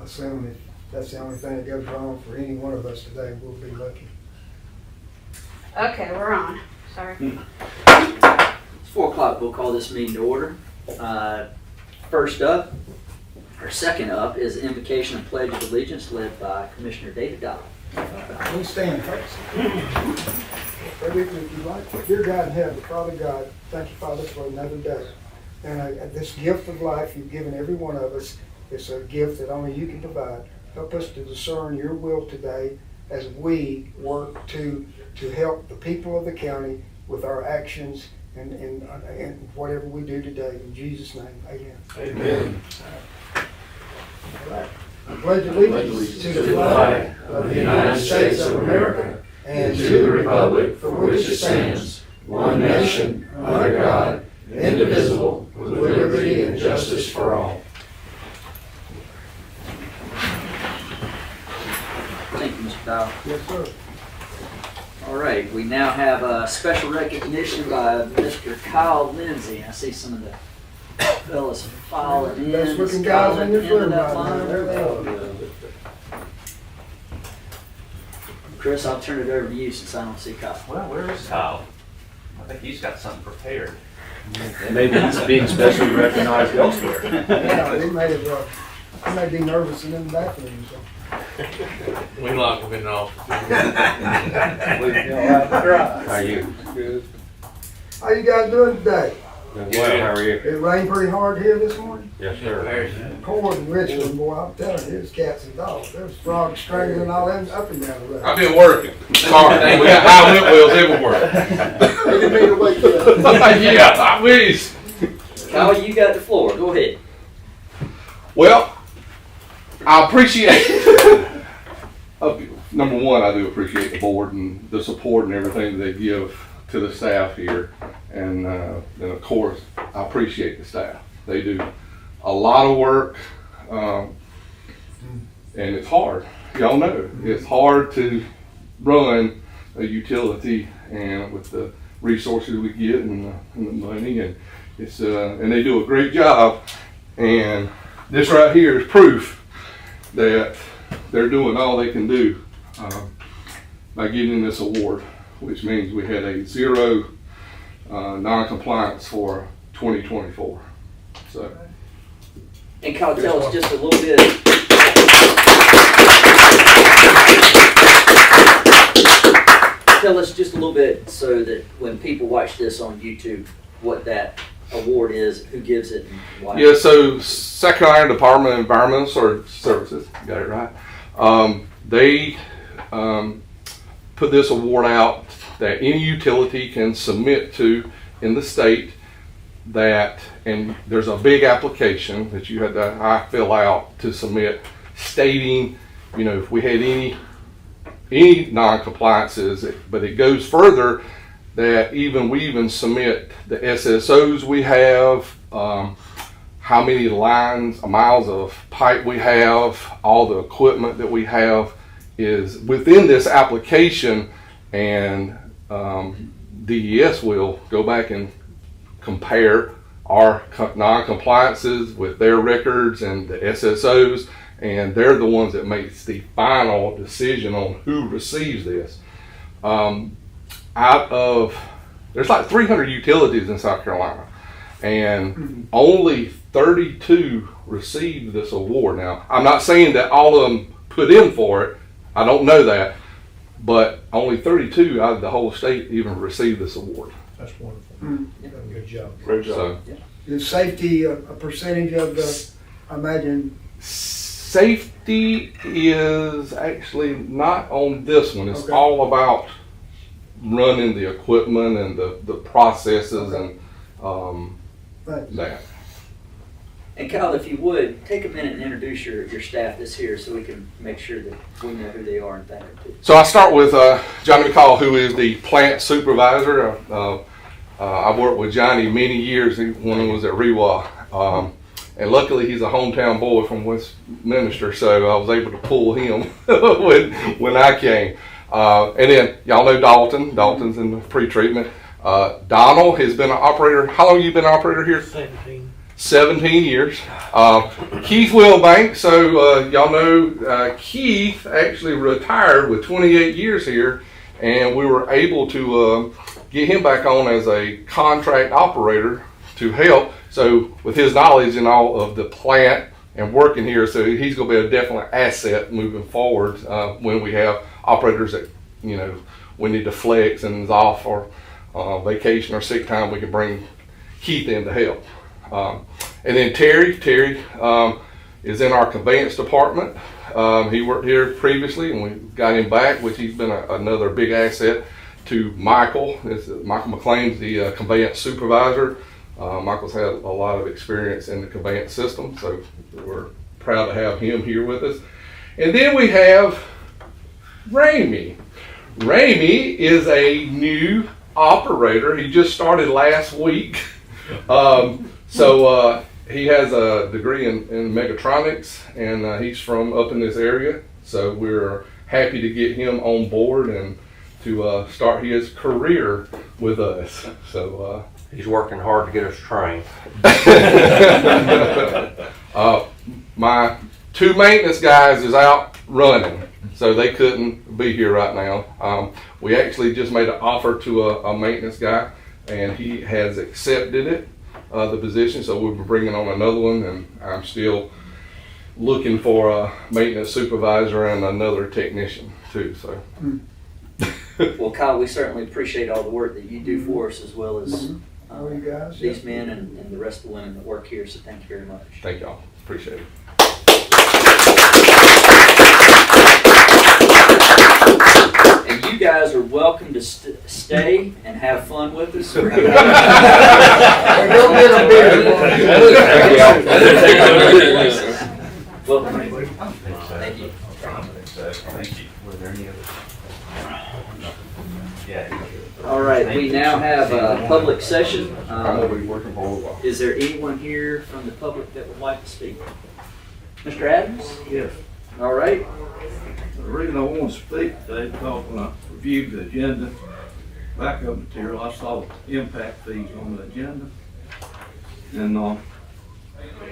assume if that's the only thing that goes wrong for any one of us today, we'll be lucky. Okay, we're on. Sorry. It's 4 o'clock. We'll call this meeting to order. First up, or second up, is the invocation and pledge of allegiance led by Commissioner David Dodd. Please stand, folks. Pray with me if you like. Dear God in heaven, Father God, thank you, Father, for another day. And this gift of life you've given every one of us, it's a gift that only you can provide. Help us to discern your will today as we work to help the people of the county with our actions and whatever we do today. In Jesus' name, amen. Amen. All right. I pledge allegiance to the flag of the United States of America and to the republic for which it stands, one nation, under God, indivisible, with liberty and justice for all. Thank you, Mr. Dodd. Yes, sir. All right, we now have a special recognition by Mr. Kyle Lindsay. I see some of the fellas filing in. Best looking guys in your End of room that right now. line. There they are. Chris, I'll turn it over to you since I don't see Kyle. Well, where is Kyle? I think he's got something prepared. Maybe he's being specially recognized elsewhere. Yeah, he may be nervous in the bathroom. So. We lock him in the office. How are you? Good. How you guys doing today? Doing well, how are you? It rained pretty hard here this morning. Yes, sir. Cord in Richmond, boy, I'm telling you, there's cats and dogs. There's frogs strangling all them up and down the road. I've been working. Sorry, we got high wind wheels everywhere. I didn't mean to wake you up. Yeah, I wish. Kyle, you got the floor. Go ahead. Well, I appreciate, number one, I do appreciate the board and the support and everything that they give to the staff here. And of course, I appreciate the staff. They do a lot of work, and it's hard. Y'all know, it's hard to run a utility and with the resources we get and the money, and it's and they do a great job. And this right here is proof that they're doing all they can do by getting this award, which means we had a 0 non-compliance for 2024. So, And Kyle, tell us just a little bit. Tell us just a little bit so that when people watch this on YouTube, what that award is, who gives it, and why. yeah, so South Carolina Department of Environmental Services, got it right. They put this award out that any utility can submit to in the state that, and there's a big application that you had to fill out to submit stating, if we had any non-compliances, but it goes further that we even submit the SSOs we have, how many miles of pipe we have, all the equipment that we have is within this application, and DES will go back and compare our non-compliances with their records and the SSOs, and they're the ones that makes the final decision on who receives this. There's like 300 utilities in South Carolina, and only 32 received this award. Now, I'm not saying that all of them put in for it. I don't know that, but only 32 out of the whole state even received this award. That's wonderful. Good job. Great job. So, Is safety a percentage of the, I imagine? safety is actually not on this one. It's Okay. all about running the equipment and the processes Okay. and Thanks. that. And Kyle, if you would, take a minute and introduce your staff that's here so we can make sure that we know who they are and thank them too. So I start with Johnny McCall, who is the plant supervisor. I've worked with Johnny many years when he was at REWA. And luckily he's a hometown boy from Westminster, so I was able to pull him when I came. And then y'all know Dalton. Dalton's in the pre-treatment. Donald has been an operator. How long have you been an operator here? 17. 17 years. Keith Wilbank, so y'all know Keith actually retired with 28 years here, and we were able to get him back on as a contract operator to help. So with his knowledge and all of the plant and working here, so he's going to be a definite asset moving forward when we have operators that, you know, we need to flex and is off or vacation or sick time, we can bring Keith in to help. And then Terry is in our conveyance department. He worked here previously and we got him back, which he's been another big asset to Michael. Michael McLean's the conveyance supervisor. Michael's had a lot of experience in the conveyance system, so we're proud to have him here with us. And then we have Ramey. Ramey is a new operator. He just started last week. He has a degree in mechatronics, and he's from up in this area. So we're happy to get him on board and to start his career with us. So He's working hard to get us trained. my two maintenance guys is out running, so they couldn't be here right now. We actually just made an offer to a maintenance guy, and he has accepted it, the position. So we'll be bringing on another one, and I'm still looking for a maintenance supervisor and another technician too. So. Well, Kyle, we certainly appreciate all the work that you do for us, as well as All you guys. these men and the rest of the women that work here, so thank you very much. Thank y'all. Appreciate it. And you guys are welcome to stay and have fun with us. Go get a beer. Welcome. Thank you. Thank you. Were there any other? Yeah. All right, we now have a public session. I'm gonna be working for a while. Is there anyone here from the public that would like to speak? Mr. Adams? Yes. All right. The reason I want to speak today, because when I reviewed the agenda, backup material, I saw impact fees on the agenda. And I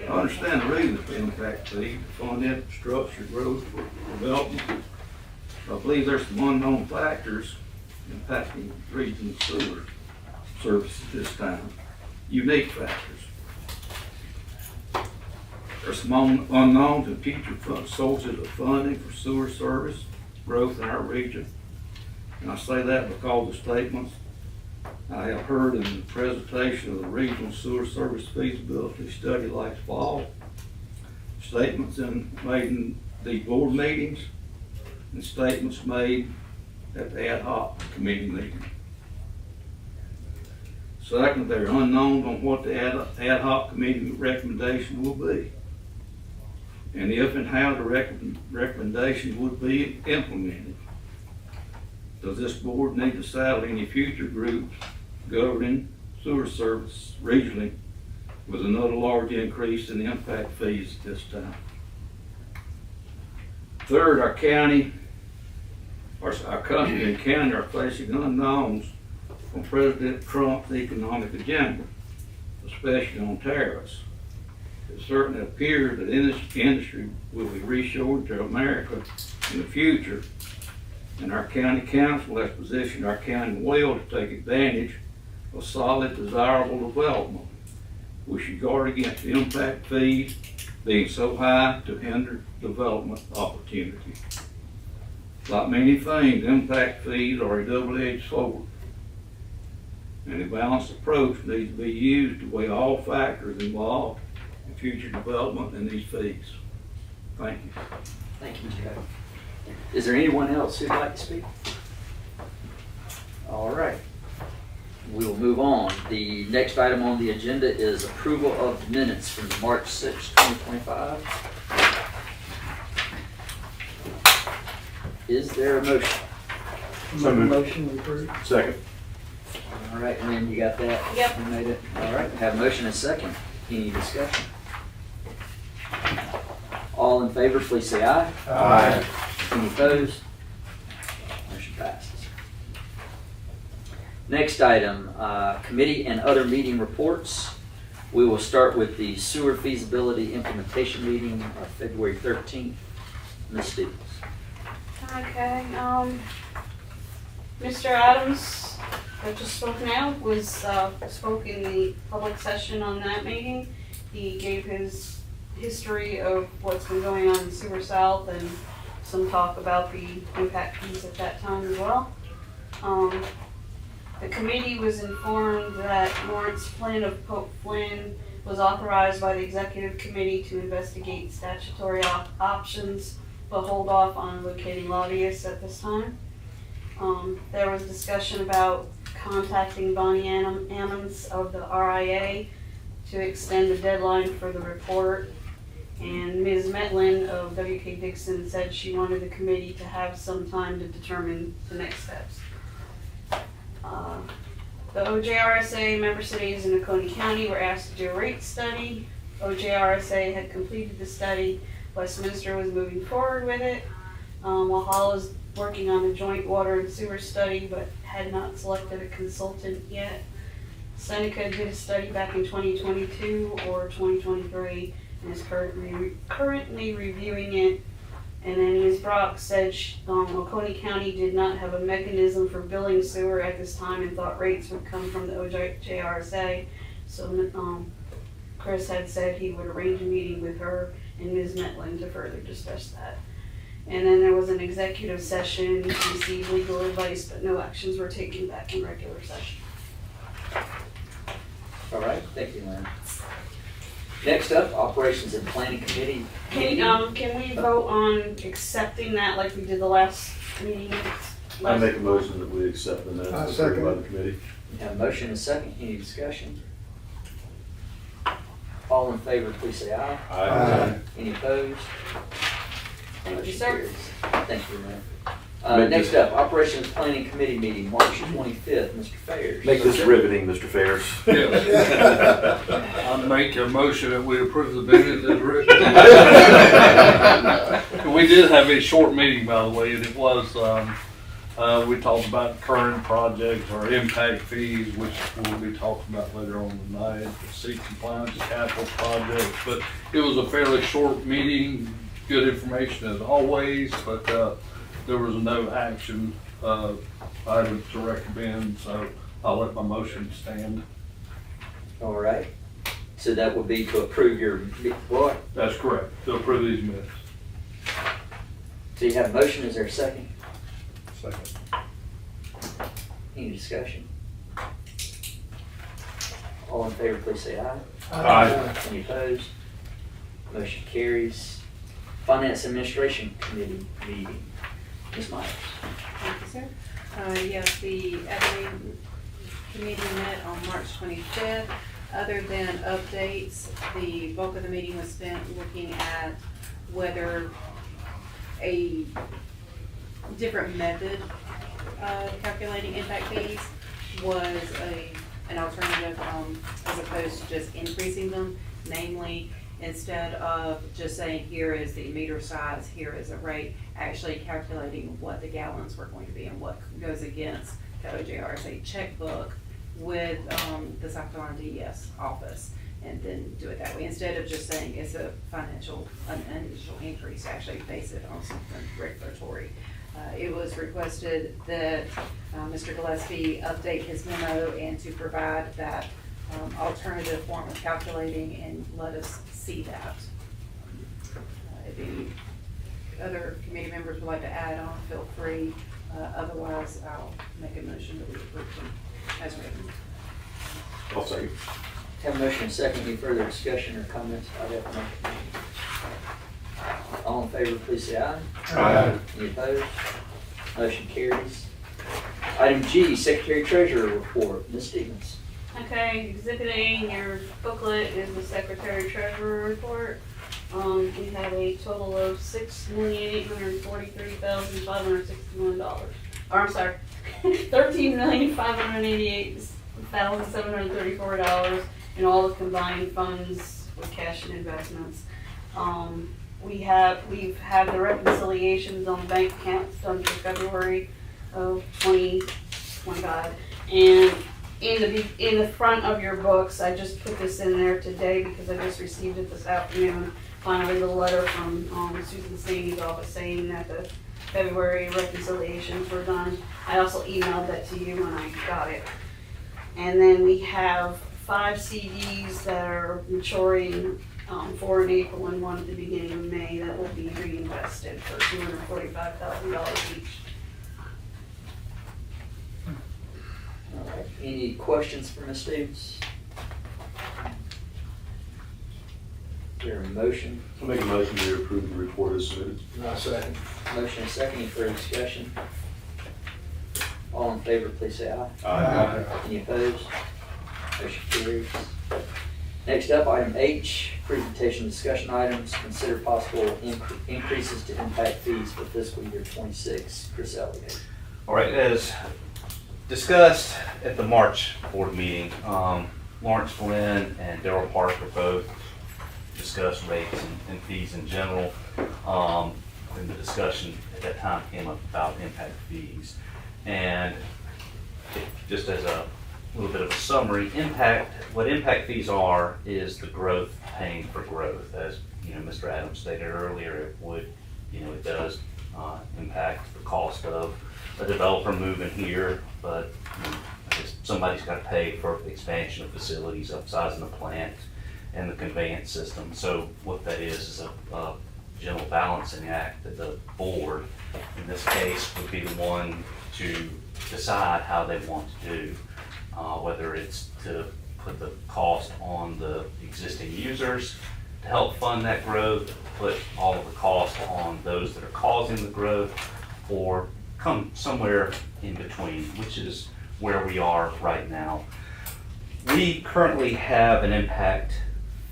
understand the reason for impact fees, fund infrastructure growth for development. I believe there's some unknown factors impacting regional sewer services this time, unique factors. There's some unknowns and future sources of funding for sewer service growth in our region. And I say that because of statements I have heard in the presentation of the Regional Sewer Service Feasibility Study last fall, statements made in these board meetings, and statements made at the ad hoc committee meeting. Second, they're unknown on what the ad hoc committee recommendation will be, and if and how the recommendation would be implemented. Does this board need to saddle any future groups governing sewer service regionally with another large increase in the impact fees at this time? Third, our country and county are facing unknowns on President Trump's economic agenda, especially on tariffs. It certainly appears that industry will be reshored to America in the future, and our county council has positioned our county well to take advantage of solid, desirable development. We should guard against the impact fees being so high to hinder development opportunities. Like many things, impact fees are a double-edged sword, and a balanced approach needs to be used to weigh all factors involved in future development and these fees. Thank you. Thank you, Joe. Is there anyone else who'd like to speak? All right. We will move on. The next item on the agenda is approval of minutes from March 6, 2025. Is there a motion? Motion approved. Second. All right, and then you got that? Yep. You made it? All right, have a motion and a second. Any discussion? All in favor, please say aye. Aye. Any opposed? Motion passes. Next item, committee and other meeting reports. We will start with the sewer feasibility implementation meeting of February 13th. Ms. Stevens. Okay, Mr. Adams, that just spoke now, was, spoke in the public session on that meeting. He gave his history of what's been going on in Sewer South and some talk about the impact fees at that time as well. The committee was informed that Lawrence Flynn of Pope Flynn was authorized by the executive committee to investigate statutory options, but hold off on locating lobbyists at this time. There was discussion about contacting Bonnie Ammons of the RIA to extend the deadline for the report. And Ms. Metlin of WK Dixon said she wanted the committee to have some time to determine the next steps. The OJRSA member cities in Oconee County were asked to do a rate study. OJRSA had completed the study. Westminster was moving forward with it. Walhalla is working on a joint water and sewer study, but had not selected a consultant yet. Seneca did a study back in 2022 or 2023 and is currently reviewing it. And then Ms. Brock said Oconee County did not have a mechanism for billing sewer at this time and thought rates would come from the OJRSA. So Chris had said he would arrange a meeting with her and Ms. Metlin to further discuss that. And then there was an executive session, received legal advice, but no actions were taken back in regular session. All right, thank you, Lynn. Next up, Operations and Planning Committee. Can we vote on accepting that like we did the last meeting? I make a motion that we accept the minutes I approved second by it. the committee. We have a motion and a second. Any discussion? All in favor, please say aye. Aye. Any opposed? Thank you, Motion sir. carries. Thank you, Lynn. Make Next this- up, Operations Planning Committee meeting, March 25th, Mr. Fayers. Make this riveting, Mr. Fayers. I make a motion that we approve the minutes as written. We did have a short meeting, by the way, and it was, we talked about current projects or impact fees, which we'll be talking about later on tonight, seat compliance, capital projects, but it was a fairly short meeting, good information as always, but, there was no action, item to recommend, so I'll let my motion stand. All right. So that would be to approve your, what? That's correct, to approve these minutes. So you have a motion, is there a second? Second. Any discussion? All in favor, please say aye. Aye. Any opposed? Motion carries. Finance Administration Committee meeting. Ms. Myers. Thank you, sir. Yes, the admin committee met on March 25th. Other than updates, the bulk of the meeting was spent looking at whether a different method of calculating impact fees was an alternative as opposed to just increasing them. Namely, instead of just saying here is the meter size, here is a rate, actually calculating what the gallons were going to be and what goes against the OJRSA checkbook with the South Carolina DES office, and then do it that way. Instead of just saying it's a an initial increase, actually base it on something regulatory. It was requested that Mr. Gillespie update his memo and to provide that alternative form of calculating and let us see that. If any other committee members would like to add on, feel free. Otherwise, I'll make a motion that we approve them as written. I'll second. Have a motion and a second. Any further discussion or comments about that motion? All in favor, please say aye. Aye. Any opposed? Motion carries. Item G, Secretary Treasurer Report. Ms. Stevens. Okay, Exhibit A in your booklet is the Secretary Treasurer Report. We have a total of $6,843,561. Or I'm sorry, $13,588,734 in all the combined funds with cash and investments. We've had the reconciliations on the bank accounts done for February of 2025, and in the front of your books, I just put this in there today because I just received it this afternoon. Finally, the letter from Susan Staney's office saying that the February reconciliations were done. I also emailed that to you when I got it. And then we have 5 CDs that are maturing, 4 in April and 1 at the beginning of May that will be reinvested for $245,000 each. All right. Any questions for Ms. Stevens? Is there a motion? I'll make a motion to approve the report as submitted. Second. Motion and second, any further discussion? All in favor, please say aye. Aye. Any opposed? Motion carries. Next up, item H, presentation discussion items. Consider possible increases to impact fees for fiscal year 26. Chris Elliott. All right, as discussed at the March board meeting, Lawrence Flynn and Darrell Parker both discussed rates and fees in general. And the discussion at that time came up about impact fees. And just as a little bit of a summary, what impact fees are is the growth paying for growth. As you know, Mr. Adams stated earlier, it does impact the cost of a developer moving here, but I guess somebody's got to pay for expansion of facilities, upsizing the plant, and the conveyance system. So what that is a general balancing act that the board, in this case, would be the one to decide how they want to do, whether it's to put the cost on the existing users to help fund that growth, put all of the cost on those that are causing the growth, or come somewhere in between, which is where we are right now. We currently have an impact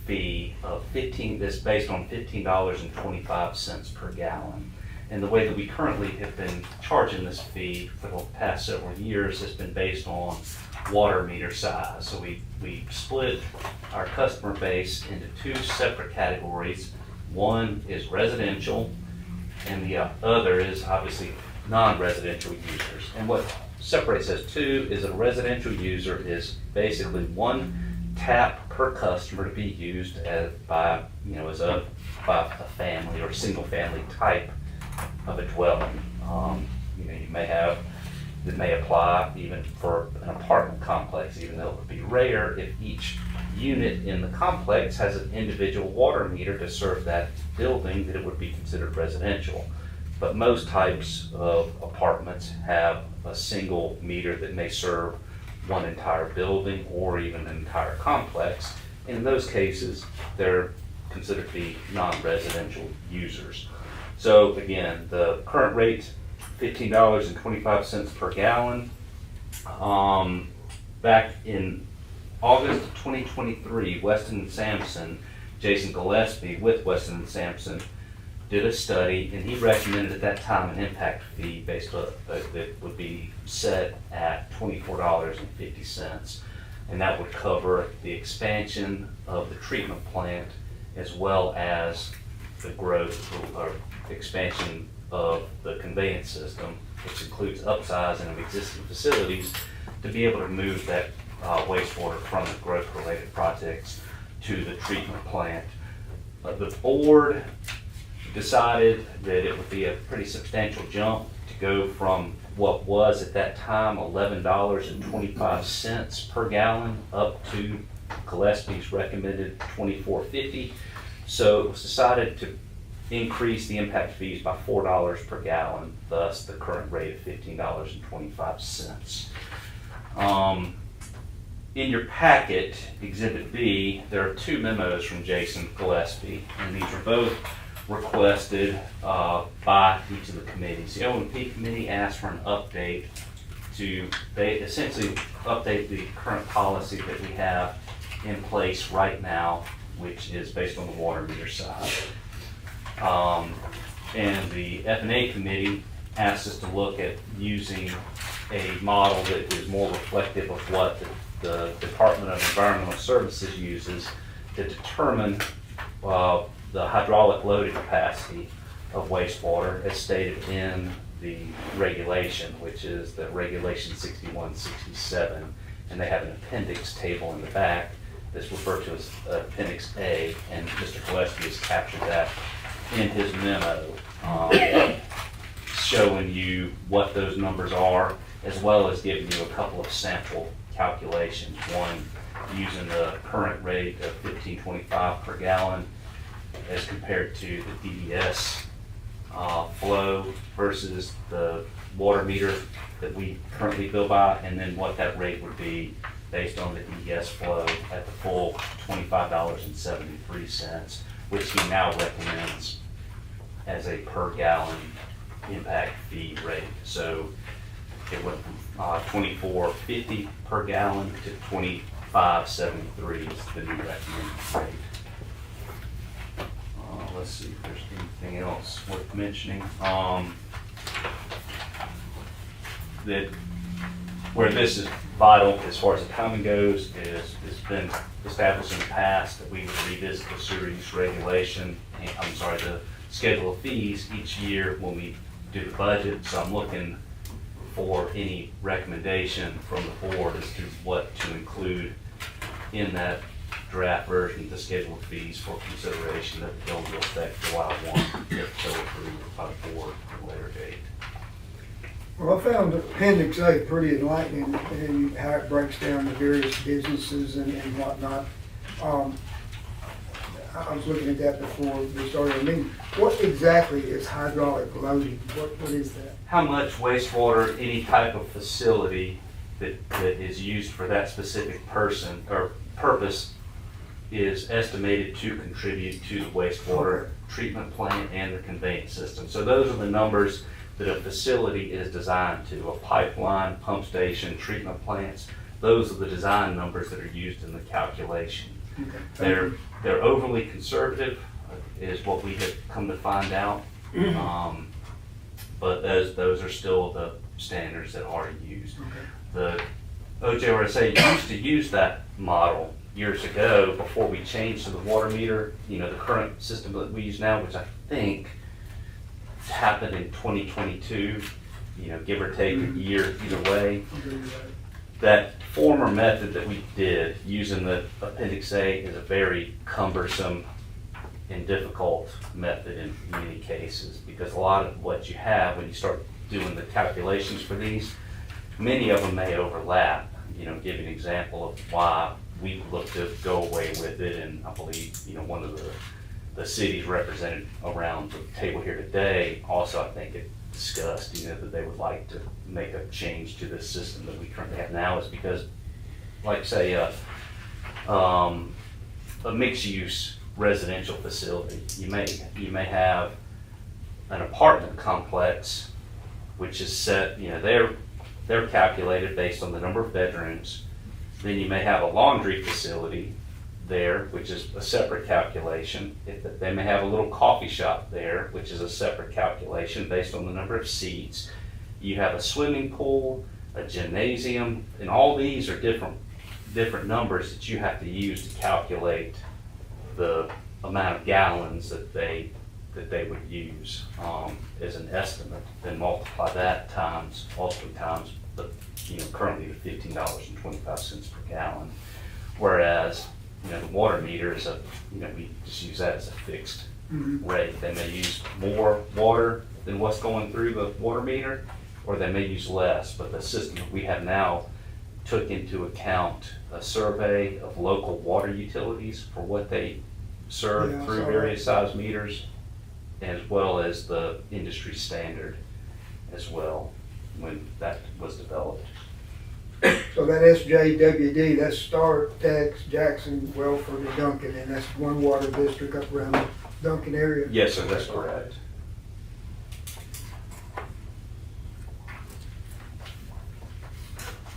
fee of that's based on $15.25 per gallon. And the way that we currently have been charging this fee for the past several years has been based on water meter size. So we split our customer base into 2 separate categories. One is residential, and the other is obviously non-residential users. And what separates those two is a residential user is basically 1 tap per customer to be used by a family or single family type of a dwelling. It may apply even for an apartment complex, even though it would be rare if each unit in the complex has an individual water meter to serve that building, that it would be considered residential. But most types of apartments have a single meter that may serve one entire building or even an entire complex. In those cases, they're considered to be non-residential users. So again, the current rate, $15.25 per gallon. Back in August of 2023, Weston & Sampson, Jason Gillespie with Weston & Sampson did a study, and he recommended at that time an impact fee that would be set at $24.50. And that would cover the expansion of the treatment plant as well as the growth or expansion of the conveyance system, which includes upsizing of existing facilities to be able to move that wastewater from the growth-related projects to the treatment plant. The board decided that it would be a pretty substantial jump to go from what was at that time $11.25 per gallon up to Gillespie's recommended $24.50. So it was decided to increase the impact fees by $4 per gallon, thus the current rate of $15.25. In your packet, Exhibit B, there are 2 memos from Jason Gillespie, and these are both requested by each of the committees. The O&P committee asked for an update to essentially update the current policy that we have in place right now, which is based on the water meter side. And the F&A committee asked us to look at using a model that is more reflective of what the Department of Environmental Services uses to determine the hydraulic loading capacity of wastewater as stated in the regulation, which is the Regulation 6167 and they have an appendix table in the back that's referred to as Appendix A, and Mr. Gillespie has captured that in his memo, showing you what those numbers are, as well as giving you a couple of sample calculations. One using the current rate of 15.25 per gallon as compared to the DES flow versus the water meter that we currently bill by, and then what that rate would be based on the DES flow at the full $25.73, which he now recommends as a per gallon impact fee rate. So it went from $24.50 per gallon to $25.73 is the new recommended rate. Let's see if there's anything else worth mentioning. That where this is vital as far as the timing goes is it's been established in the past that we would revisit the sewer use regulation, the schedule of fees each year when we do the budget. So I'm looking for any recommendation from the board as to what to include in that draft version, the schedule of fees for consideration that go into effect July 1, if so approved by the board at a later date. Well, I found Appendix A pretty enlightening in how it breaks down the various businesses and whatnot. I was looking at that before we started. I mean, what exactly is hydraulic loading? What is that? How much wastewater any type of facility that is used for that specific person or purpose is estimated to contribute to the wastewater treatment plant and the conveyance system. So those are the numbers that a facility is designed to. A pipeline, pump station, treatment plants, those are the design numbers that are used in the calculation. Okay. They're overly conservative, is what we have come to find out. But those are still the standards that are used. Okay. The OJRSA used to use that model years ago before we changed to the water meter, the current system that we use now, which I think happened in 2022, give or take a year either way. That former method that we did using the Appendix A is a very cumbersome and difficult method in many cases, because a lot of what you have when you start doing the calculations for these, many of them may overlap. Give an example of why we look to go away with it, and I believe one of the cities represented around the table here today also, I think, it discussed that they would like to make a change to the system that we currently have now, is because, like say, a mixed-use residential facility, you may have an apartment complex which is set, they're calculated based on the number of bedrooms. Then you may have a laundry facility there, which is a separate calculation. They may have a little coffee shop there, which is a separate calculation based on the number of seats. You have a swimming pool, a gymnasium, and all these are different numbers that you have to use to calculate the amount of gallons that they would use as an estimate. Then multiply that times the currently the $15.25 per gallon, whereas the water meter is we just use that as a fixed rate. They may use more water than what's going through the water meter, or they may use less, but the system that we have now took into account a survey of local water utilities for what they serve through various size meters, as well as the industry standard as well when that was developed. So that SJWD, that's Star, Tex, Jackson, Welford, and Duncan, and that's one water district up around the Duncan area? Yes, sir, that's correct.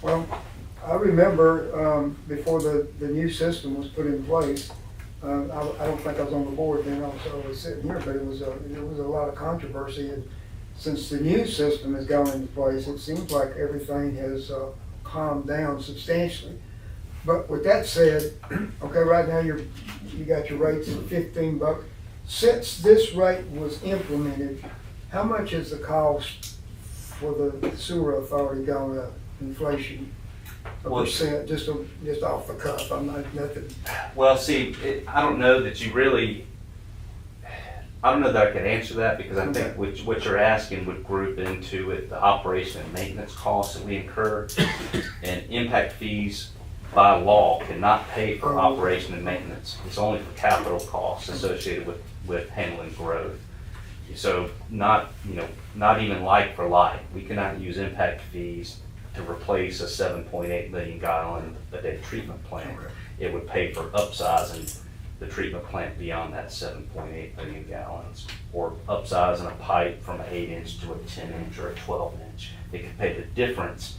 Well, I remember before the new system was put in place, I don't think I was on the board then, I was sitting here, but there was a lot of controversy. And since the new system has gone into place, it seems like everything has calmed down substantially. But with that said, okay, right now you got your rates at $15. Since this rate was implemented, how much has the cost for the sewer authority gone up, inflation? a Well- percent, just off the cuff? I'm not, nothing. Well, see, I don't know that you really, I don't know that I can answer that because I think what you're asking would group into it the operation and maintenance costs that we incur. And impact fees by law cannot pay for operation and maintenance. It's only for capital costs associated with handling growth. So not even like for like. We cannot use impact fees to replace a 7.8 million gallon a day treatment plant. It would pay for upsizing the treatment plant beyond that 7.8 million gallons, or upsizing a pipe from an 8-inch to a 10-inch or a 12-inch. It could pay the difference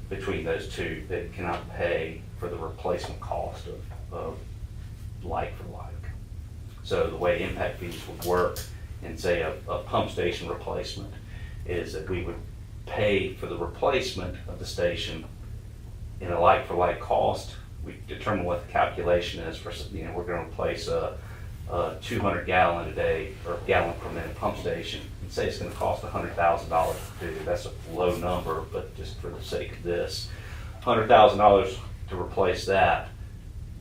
between those two, that it cannot pay for the replacement cost of like for like. So the way impact fees would work in, say, a pump station replacement is that we would pay for the replacement of the station in a like for like cost. We determine what the calculation is for, we're gonna replace a 200 gallon a day or gallon per minute pump station, and say it's gonna cost $100,000 to do. That's a low number, but just for the sake of this, $100,000 to replace that,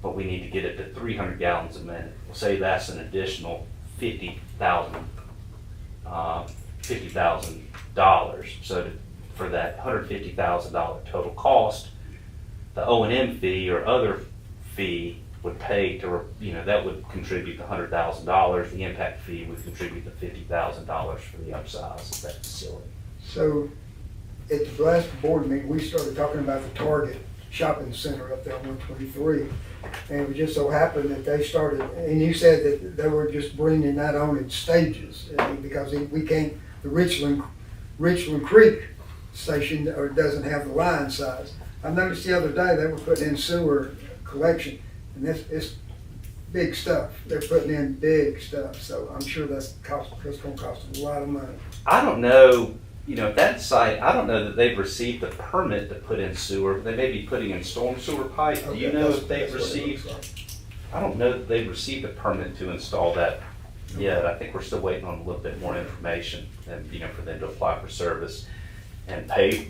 but we need to get it to 300 gallons a minute. We'll say that's an additional $50,000. So for that $150,000 total cost, the O&M fee or other fee would pay to, that would contribute the $100,000. The impact fee would contribute the $50,000 for the upsize of that facility. So at the last board meeting, we started talking about the Target shopping center up there on 123. And it just so happened that they started, and you said that they were just bringing that on in stages, because we can't, the Richland Creek station doesn't have the line size. I noticed the other day they were putting in sewer collection, and it's big stuff. They're putting in big stuff, so I'm sure that's going to cost a lot of money. I don't know, that site, I don't know that they've received the permit to put in sewer. They may be putting in storm sewer pipe. Do you know if they've received? I don't know that they've received a permit to install that yet. I think we're still waiting on a little bit more information and, for them to apply for service and pay,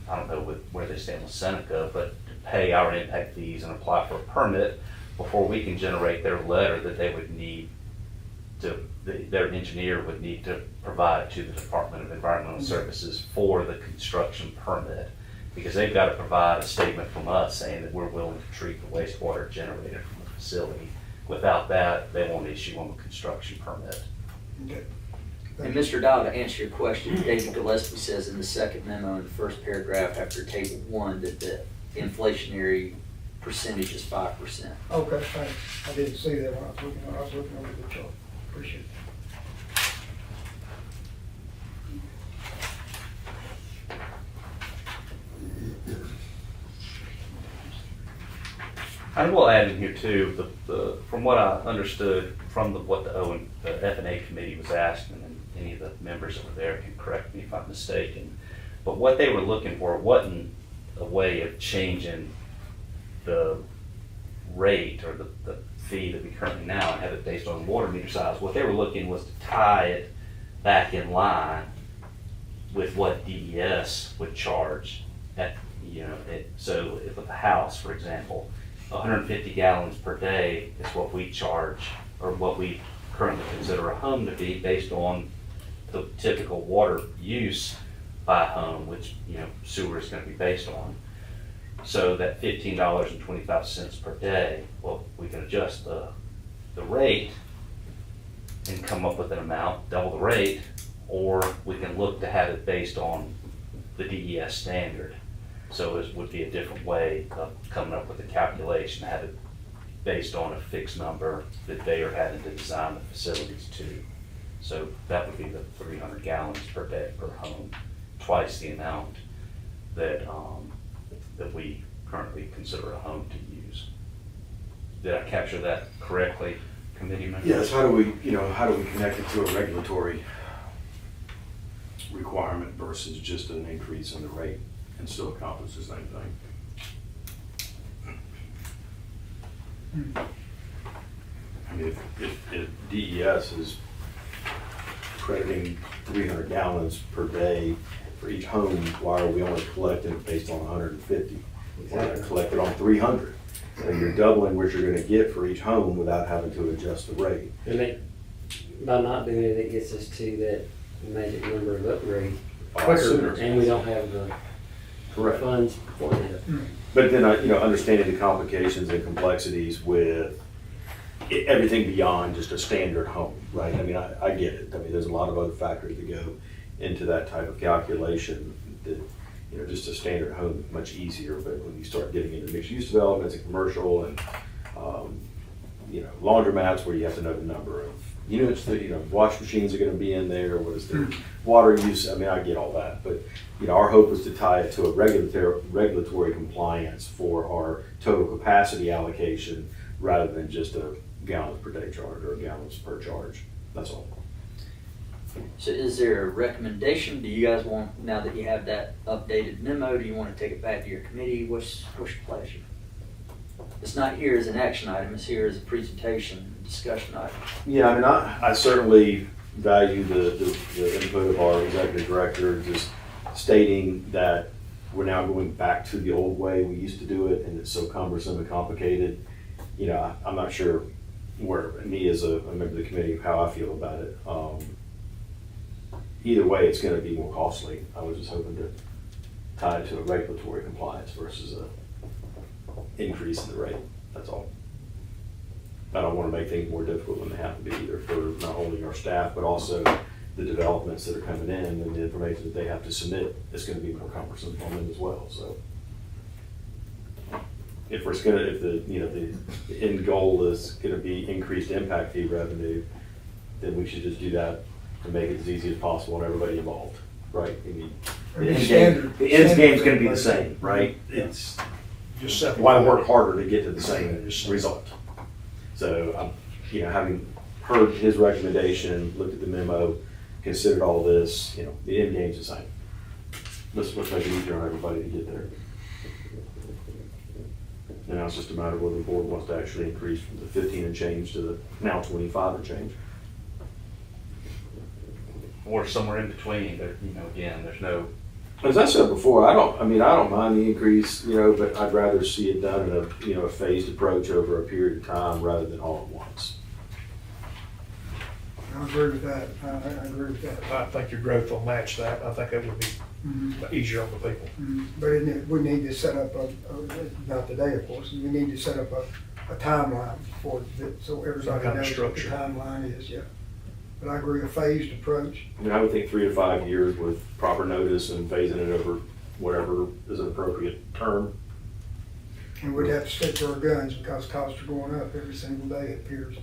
I don't know where they stand with Seneca, but to pay our impact fees and apply for a permit before we can generate their letter that they would need to, their engineer would need to provide to the Department of Environmental Services for the construction permit, because they've got to provide a statement from us saying that we're willing to treat the wastewater generated from the facility. Without that, they won't issue them a construction permit. Okay. And Mr. Dow, to answer your question, David Gillespie says in the second memo in the first paragraph after table 1 that the inflationary percentage is 5%. Okay, thanks. I didn't see that when I was looking over the chart. Appreciate it. I will add in here too, from what I understood from what the F&A committee was asking, and any of the members over there can correct me if I'm mistaken, but what they were looking for wasn't a way of changing the rate or the fee that we currently now have it based on water meter size. What they were looking was to tie it back in line with what DES would charge at, so if with a house, for example, 150 gallons per day is what we charge, or what we currently consider a home to be based on the typical water use by a home, which, sewer is going to be based on. So that $15.25 per day, well, we can adjust the rate and come up with an amount, double the rate, or we can look to have it based on the DES standard. So it would be a different way of coming up with a calculation, have it based on a fixed number that they are having to design the facilities to. So that would be the 300 gallons per day per home, twice the amount that we currently consider a home to use. Did I capture that correctly, committee members? Yes, how do we connect it to a regulatory requirement versus just an increase in the rate and still accomplish the same thing? I mean, if DES is crediting 300 gallons per day for each home, why are we only collecting it based on 150? and collected on 300. So you're doubling what you're gonna get for each home without having to adjust the rate. And it, by not doing it, it gets us to that magic number of upgrade quicker, Sooner. and we don't have the Correct. funds for that. But then, understanding the complications and complexities with everything beyond just a standard home, right? I mean, I get it. I mean, there's a lot of other factors that go into that type of calculation that, just a standard home is much easier, but when you start getting into mixed-use developments and commercial and, laundromats where you have to know the number of units that, wash machines are gonna be in there, what is their water use, I mean, I get all that, but, our hope was to tie it to a regulatory compliance for our total capacity allocation rather than just a gallons per day charge or a gallons per charge, that's all. So is there a recommendation? Do you guys want, now that you have that updated memo, do you want to take it back to your committee? What's your pleasure? It's not here as an action item, it's here as a presentation, discussion item. Yeah, I mean, I certainly value the input of our executive director, just stating that we're now going back to the old way we used to do it, and it's so cumbersome and complicated. I'm not sure where, me as a member of the committee, how I feel about it. Either way, it's gonna be more costly. I was just hoping to tie it to a regulatory compliance versus a increase in the rate, that's all. I don't wanna make things more difficult than they have to be either for not only our staff, but also the developments that are coming in and the information that they have to submit is gonna be more cumbersome on them as well, so. If the end goal is gonna be increased impact fee revenue, then we should just do that and make it as easy as possible on everybody involved, right? I mean, the end game's gonna be the same, right? It's, Just simple. why work harder to get to the same result? So, having heard his recommendation, looked at the memo, considered all this, the end game's the same. Let's make it easier on everybody to get there. And now it's just a matter of whether the board wants to actually increase from the 15 and change to the now 25 and change. Or somewhere in between, but, again, there's no, As I said before, I don't mind the increase, but I'd rather see it done in a phased approach over a period of time rather than all at once. I agree with that. I agree with that. I think your growth will match that. I think it would be easier on the people. But we need to set up not today, of course, we need to set up a timeline for it, so everybody kind of knows what the structure. timeline is, yeah. But I agree, a phased approach. I would think 3 to 5 years with proper notice and phasing it over whatever is an appropriate term. And we'd have to stick to our guns because costs are going up every single day, it appears.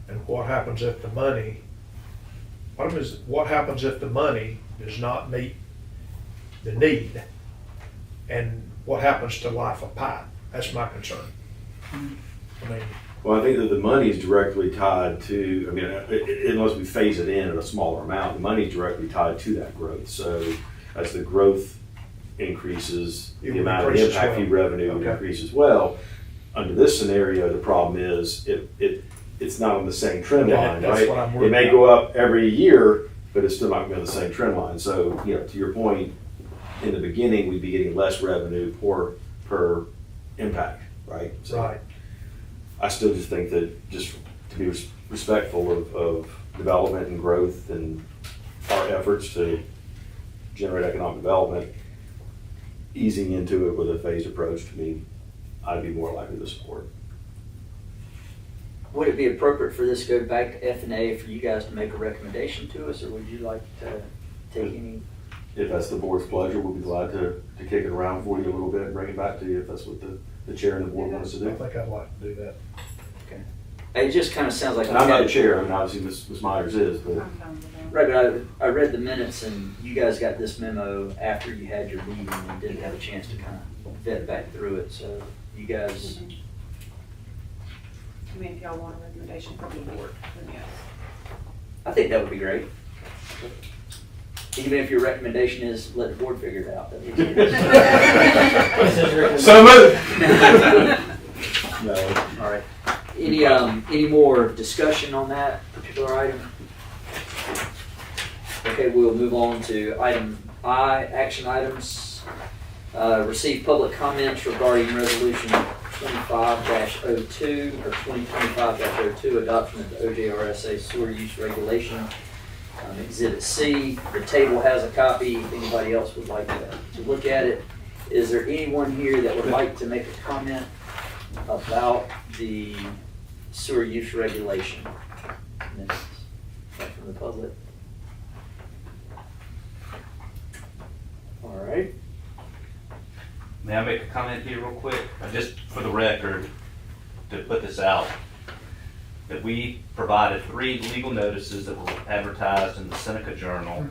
And what happens if the money, what happens if the money does not meet the need? And what happens to life of pipe? That's my concern. I mean, Well, I think that the money is directly tied to, unless we phase it in at a smaller amount, the money is directly tied to that growth. So as the growth increases, It the would amount of increase as impact fee well. revenue would Okay. increase as well. Under this scenario, the problem is it's not on the same trend line, That's right? what I'm It worried may about. go up every year, but it's still not gonna be on the same trend line. So, to your point, in the beginning, we'd be getting less revenue per impact, right? So right. I still just think that just to be respectful of development and growth and our efforts to generate economic development, easing into it with a phased approach, to me, I'd be more likely to support. Would it be appropriate for this to go back to F&A for you guys to make a recommendation to us, or would you like to take any? If that's the board's pleasure, we'll be glad to kick it around for you a little bit and bring it back to you if that's what the chair and the board wants to I do. think I'd like to do that. It just kind of sounds like. And I'm not the chair, obviously Ms. Myers is, but Right, but I read the minutes and you guys got this memo after you had your meeting and didn't have a chance to kind of vet back through it, so you guys. I mean, if y'all want a recommendation from the board, then yes. I think that would be great. Even if your recommendation is let the board figure it out. that'd be good. so moved. No. All right. Any more discussion on that particular item? Okay, we'll move on to item I, action items. Receive public comments regarding resolution 25-02 or 2025-02, adoption of the OJRSA sewer use regulation. Exhibit C, the table has a copy, if anybody else would like to look at it. Is there anyone here that would like to make a comment about the sewer use regulation? Minutes from the public. All right. May I make a comment here real quick? Just for the record, to put this out, that we provided 3 legal notices that were advertised in the Seneca Journal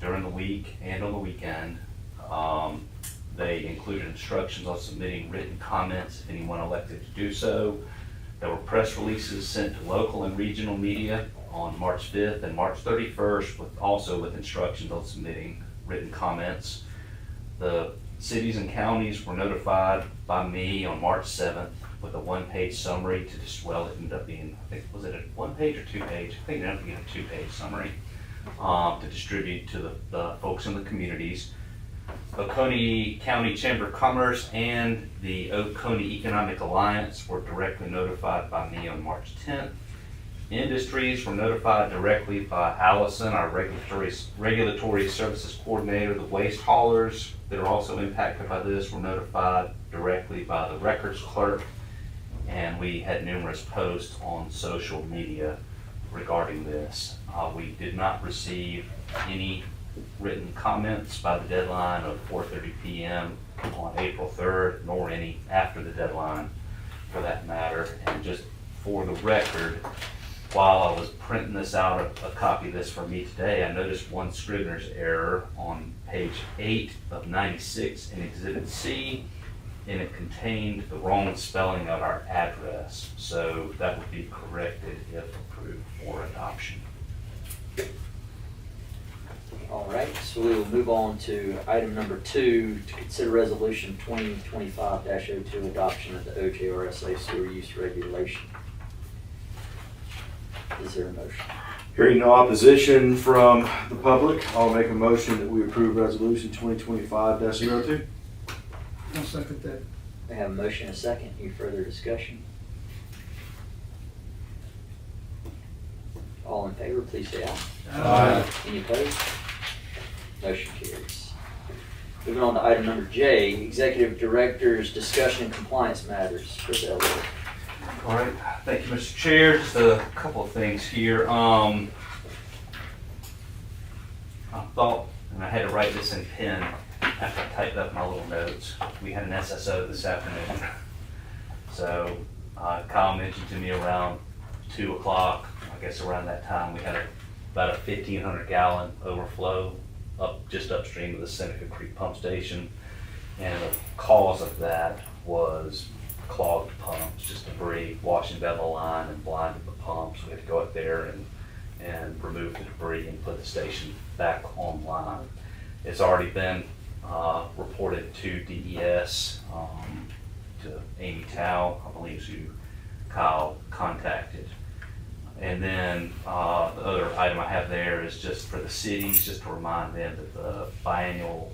during the week and on the weekend. They included instructions on submitting written comments if anyone elected to do so. There were press releases sent to local and regional media on March 5th and March 31st, also with instructions on submitting written comments. The cities and counties were notified by me on March 7th with a 1-page summary to just, well, it ended up being, I think, was it a 1-page or 2-page? I think it ended up being a 2-page summary to distribute to the folks in the communities. Oconee County Chamber of Commerce and the Oconee Economic Alliance were directly notified by me on March 10th. Industries were notified directly by Allison, our regulatory services coordinator. The waste haulers that are also impacted by this were notified directly by the records clerk. And we had numerous posts on social media regarding this. We did not receive any written comments by the deadline of 4:30 p.m. on April 3rd, nor any after the deadline for that matter. And just for the record, while I was printing this out, a copy of this for me today, I noticed one Scrivener's error on page 8 of 96 in Exhibit C, and it contained the wrong spelling of our address. So that would be corrected if approved for adoption. All right, so we will move on to item number 2, to consider resolution 2025-02, adoption of the OJRSA sewer use regulation. Is there a motion? Hearing no opposition from the public, I'll make a motion that we approve resolution 2025-02. I'll second that. We have a motion and a second. Any further discussion? All in favor, please say aye. Aye. Any opposed? Motion carries. Moving on to item number J, Executive Director's discussion and compliance matters. Chris Elliott. All right, thank you, Mr. Chair. Just a couple of things here. I thought, and I had to write this in pen after I typed up my little notes. We had an SSO this afternoon. So Kyle mentioned to me around 2 o'clock, I guess around that time, we had about a 1,500 gallon overflow just upstream of the Seneca Creek pump station. And the cause of that was clogged pumps, just debris washing down the line and blinded the pumps. We had to go up there and remove the debris and put the station back online. It's already been reported to DES, to Amy Tao, I believe is who Kyle contacted. And then the other item I have there is just for the cities, just to remind them that the biannual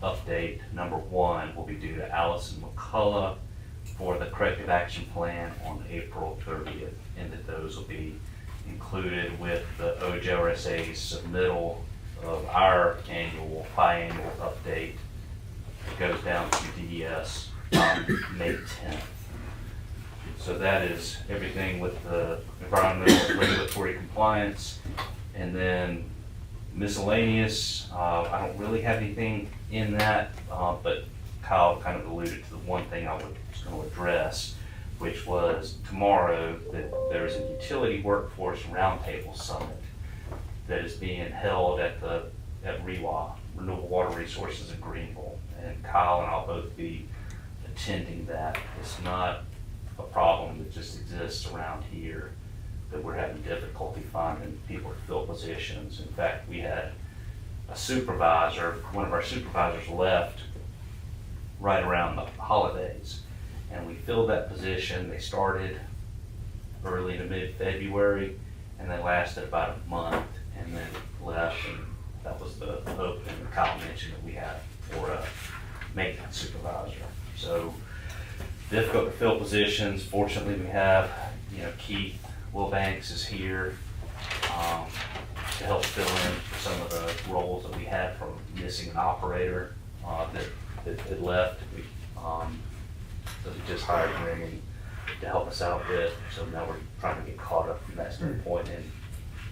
update number 1 will be due to Allison McCullough for the corrective action plan on April 30th, and that those will be included with the OJRSA's submittal of our biannual update that goes down to DES on May 10th. So that is everything with the environmental regulatory compliance. And then miscellaneous, I don't really have anything in that, but Kyle kind of alluded to the one thing I was going to address, which was tomorrow that there is a utility workforce roundtable summit that is being held at REWA, Renewable Water Resources in Greenville. And Kyle and I'll both be attending that. It's not a problem that just exists around here, that we're having difficulty finding people to fill positions. In fact, we had a supervisor, one of our supervisors left right around the holidays, and we filled that position. They started early to mid-February, and they lasted about a month and then left, and that was the opening Kyle mentioned that we had for a maintenance supervisor. So difficult to fill positions. Fortunately, we have, Keith Wilbanks is here to help fill in some of the roles that we had from missing an operator that left. So we just hired him to help us out a bit. So now we're trying to get caught up from that standpoint. And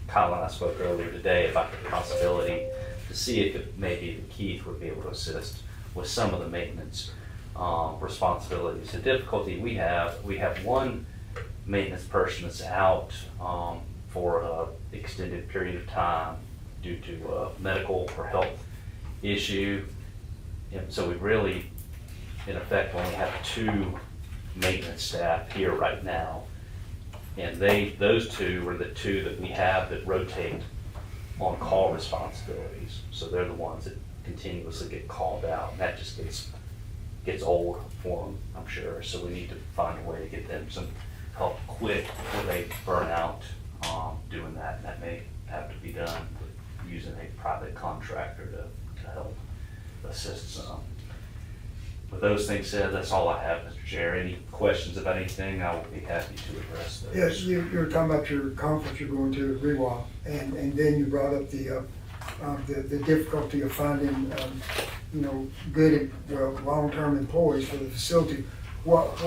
Kyle and I spoke earlier today about the possibility to see if maybe Keith would be able to assist with some of the maintenance responsibilities. The difficulty we have one maintenance person that's out for an extended period of time due to a medical or health issue. And so we really, in effect, only have 2 maintenance staff here right now. And those 2 are the 2 that we have that rotate on call responsibilities. So they're the ones that continuously get called out, and that just gets old for them, I'm sure. So we need to find a way to get them some help quick before they burn out doing that. And that may have to be done with using a private contractor to help assist some. With those things said, that's all I have, Mr. Chair. Any questions about anything, I will be happy to address those. Yes, you were talking about your conference you're going to at REWA, and then you brought up the difficulty of finding, good, long-term employees for the facility. What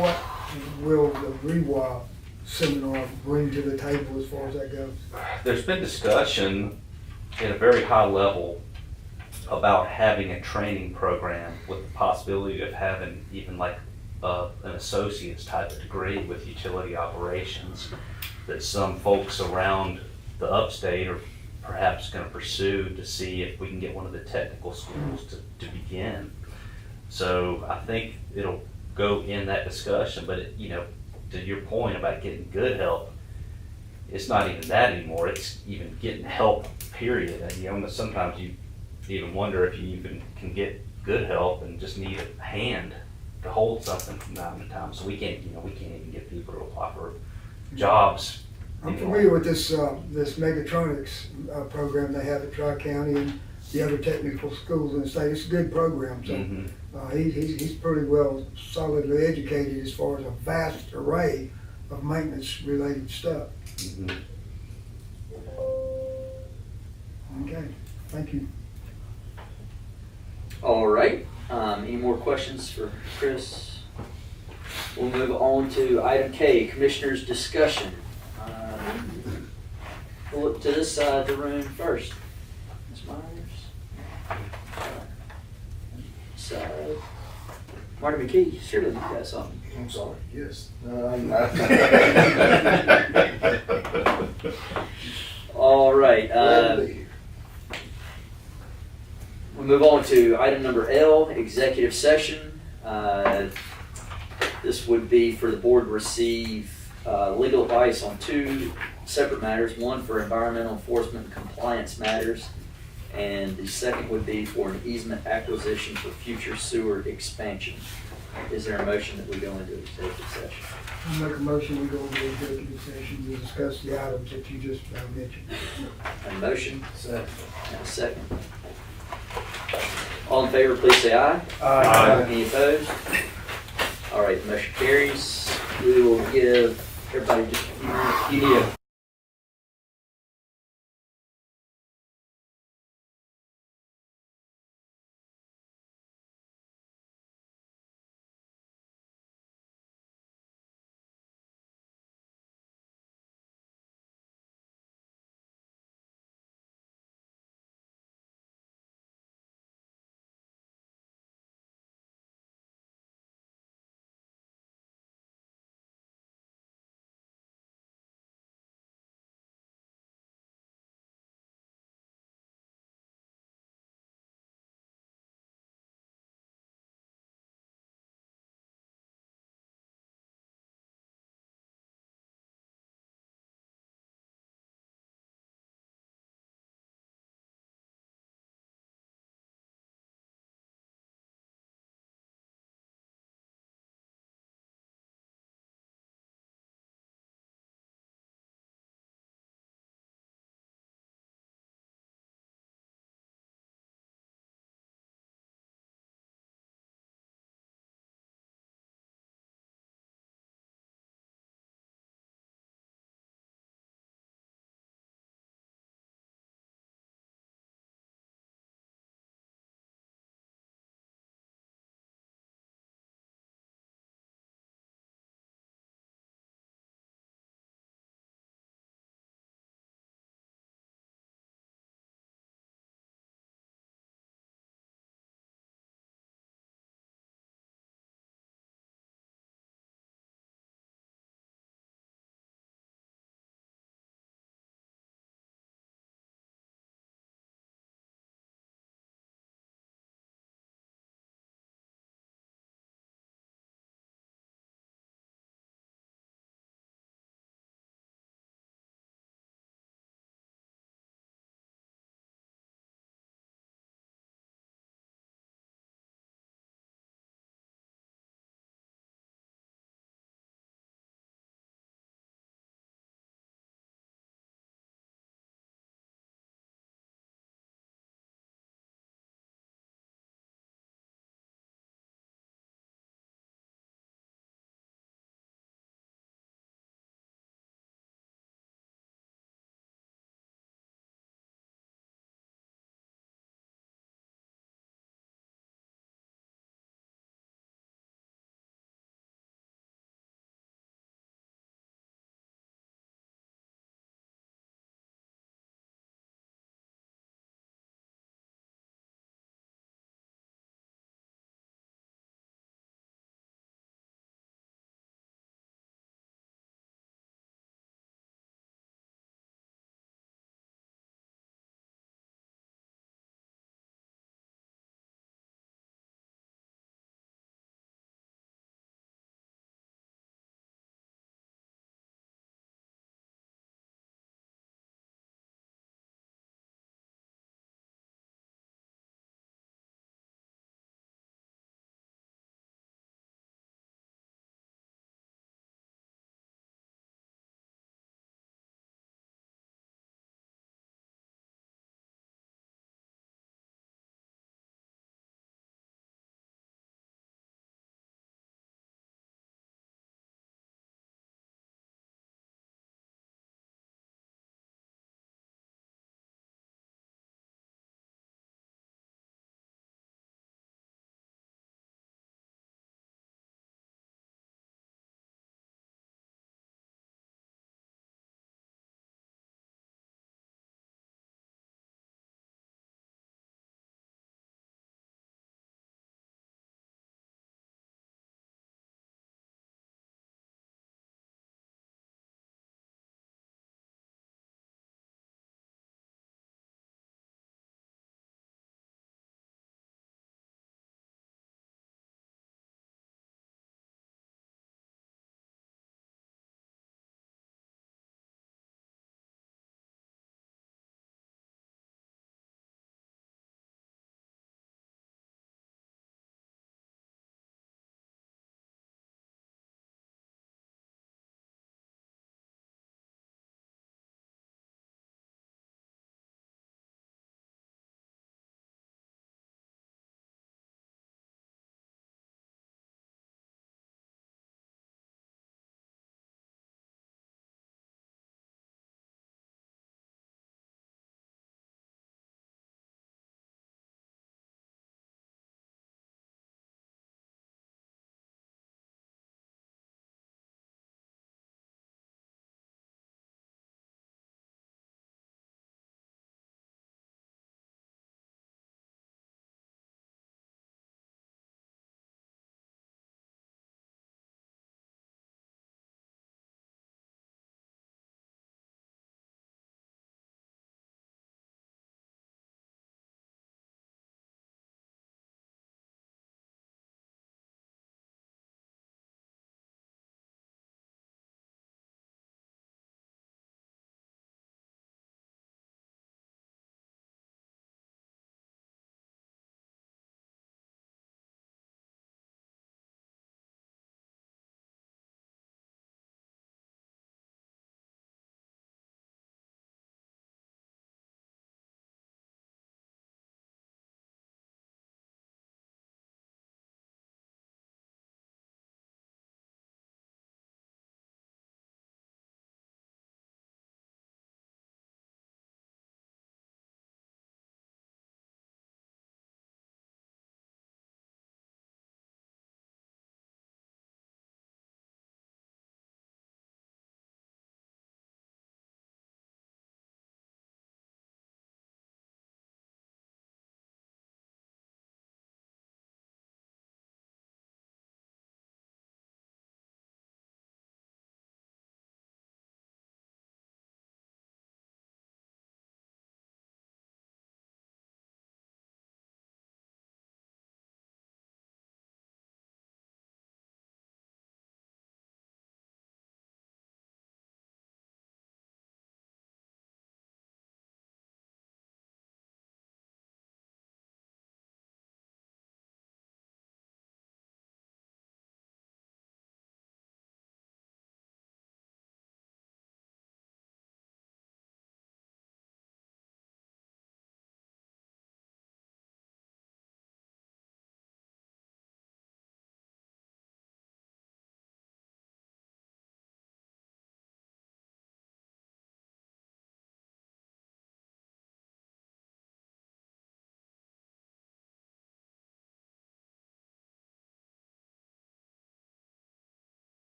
will the REWA seminar bring to the table as far as that goes? There's been discussion at a very high level about having a training program with the possibility of having even like an associate's type of degree with utility operations that some folks around the upstate are perhaps going to pursue to see if we can get one of the technical schools to begin. So I think it'll go in that discussion, but to your point about getting good help, it's not even that anymore. It's even getting help, period. And sometimes you even wonder if you even can get good help and just need a hand to hold something from time to time. So we can't even get people to apply for jobs. I'm familiar with this Megatronics program they have at Tri-County and the other technical schools in the state. It's a good program. So he's pretty well solidly educated as far as a vast array of maintenance related stuff. Okay, thank you. All right, any more questions for Chris? We'll move on to item K, Commissioners' discussion. We'll look to this side of the room first. Ms. Myers. Side. Marty McKee, surely you got something. I'm sorry, yes. All right. We'll move on to item number L, executive session. This would be for the board to receive legal advice on 2 separate matters, one for environmental enforcement and compliance matters, and the second would be for an easement acquisition for future sewer expansion. Is there a motion that we go into executive session? I'll make a motion, we go into executive session to discuss the items that you just mentioned. A motion? Second. And a second. All in favor, please say aye. Aye. Any opposed? All right, the motion carries. We will give everybody just a few minutes. You need a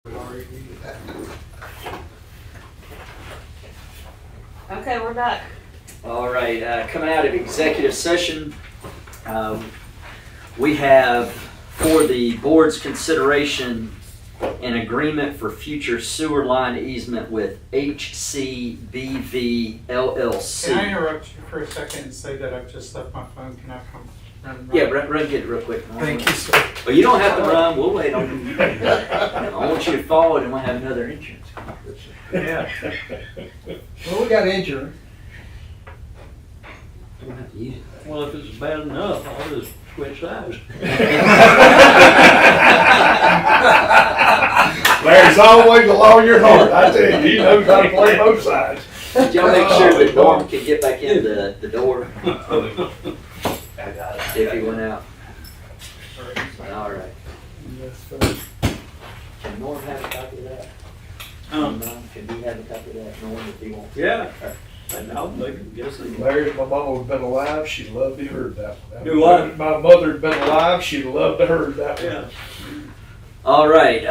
Okay, we're back. All right, coming out of executive session, we have for the board's consideration an agreement for future sewer line easement with HCBV LLC. Can I interrupt you for a second and say that I've just left my phone? Can I come run? Yeah, run get it real quick. Thank you, sir. Well, you don't have to run, we'll wait on you. I want you to follow it and we'll have another insurance. Yeah. Well, we got insurance. Don't have to use it. Well, if it's bad enough, I'll just switch sides. There's always a law in your heart, I tell you, he knows how to play both sides. Did y'all make sure that Norm could get back in the door if he went out? All right. Can Norm have a copy of that? Can he have a copy of that, Norm, if he wants? Yeah. And I'll make him guess it. Larry, if my mama had been alive, she'd love to have heard that one. Do what? If my mother had been alive, she'd love to have heard that one. Yeah. All right,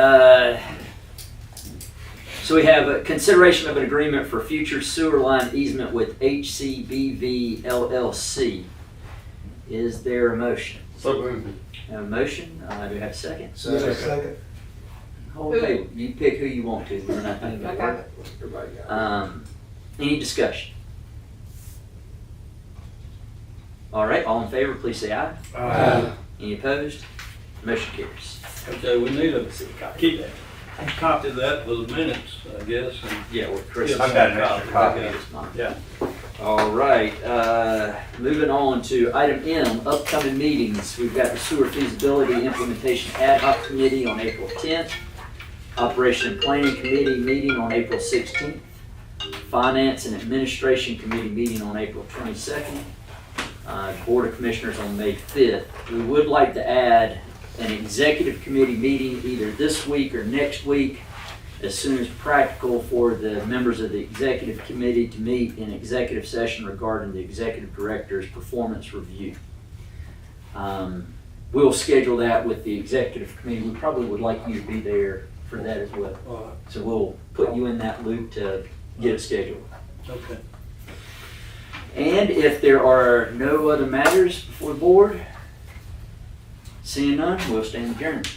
so we have a consideration of an agreement for future sewer line easement with HCBV LLC. Is there a motion? So moved. Have a motion, do we have a second? Second. Okay, you pick who you want to, we're not doing that work. Everybody got it. Any discussion? All right, all in favor, please say aye. Any opposed? Motion carries. Okay, we need a keep copy of that for the minutes, I guess. And Yeah, we're Chris. I've got an extra copy. Yeah. All right, moving on to item M, upcoming meetings. We've got the Sewer Feasibility Implementation Ad Hoc Committee on April 10th, Operation and Planning Committee meeting on April 16th, Finance and Administration Committee meeting on April 22nd, Board of Commissioners on May 5th. We would like to add an executive committee meeting either this week or next week, as soon as practical, for the members of the executive committee to meet in executive session regarding the executive director's performance review. We'll schedule that with the executive committee. We probably would like you to be there for that as well. So we'll put you in that loop to get it scheduled. Okay. And if there are no other matters before the board, seeing none, we'll stand adjourned.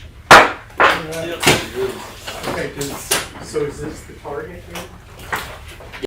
Okay, so is this the target here?